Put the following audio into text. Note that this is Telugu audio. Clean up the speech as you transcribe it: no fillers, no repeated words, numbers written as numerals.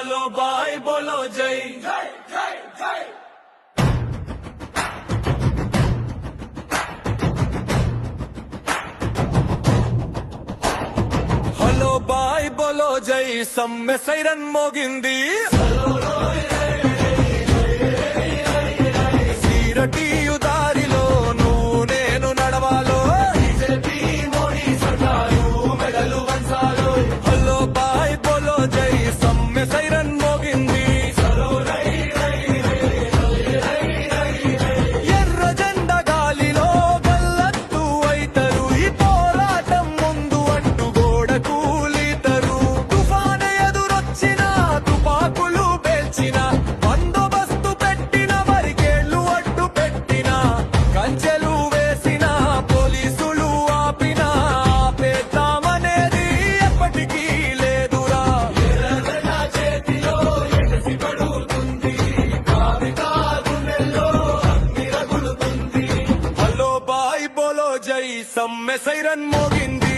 హలో బాయ్ బోలో జై జై జై జై హలో బాయ్ బోలో జై సమ్మె సైరన్ మోగింది సీరటియు దారిలో నువ్వు నేను నడవాలో బీజేపీ మోడీ సర్కారు మెడలు వంచాలో హలో బాయ్ బోలో జై సమ్మె సైరన్ మోగింది ఎర్ర జెండ గాలిలో గల్లత్తు అయితరు ఈ పోరాటం ముందు అంటూ గోడ కూలితరు తుఫాను ఎదురొచ్చిన తుపాకులు పేల్చిన బందోబస్తు పెట్టిన బరికేళ్లు అడ్డు పెట్టిన కంచెలు వేసిన పోలీసులు ఆపిన ఆపేద్దామనేది ఎప్పటికీ లేదురా ఎర్రజెండా చేతిలో ఎగసి పడుతుంది కావితా గుండెల్లో అగ్ని రగులుతుంది హలో బాయ్ బోలో జై సమ్మె సైరన్ మోగింది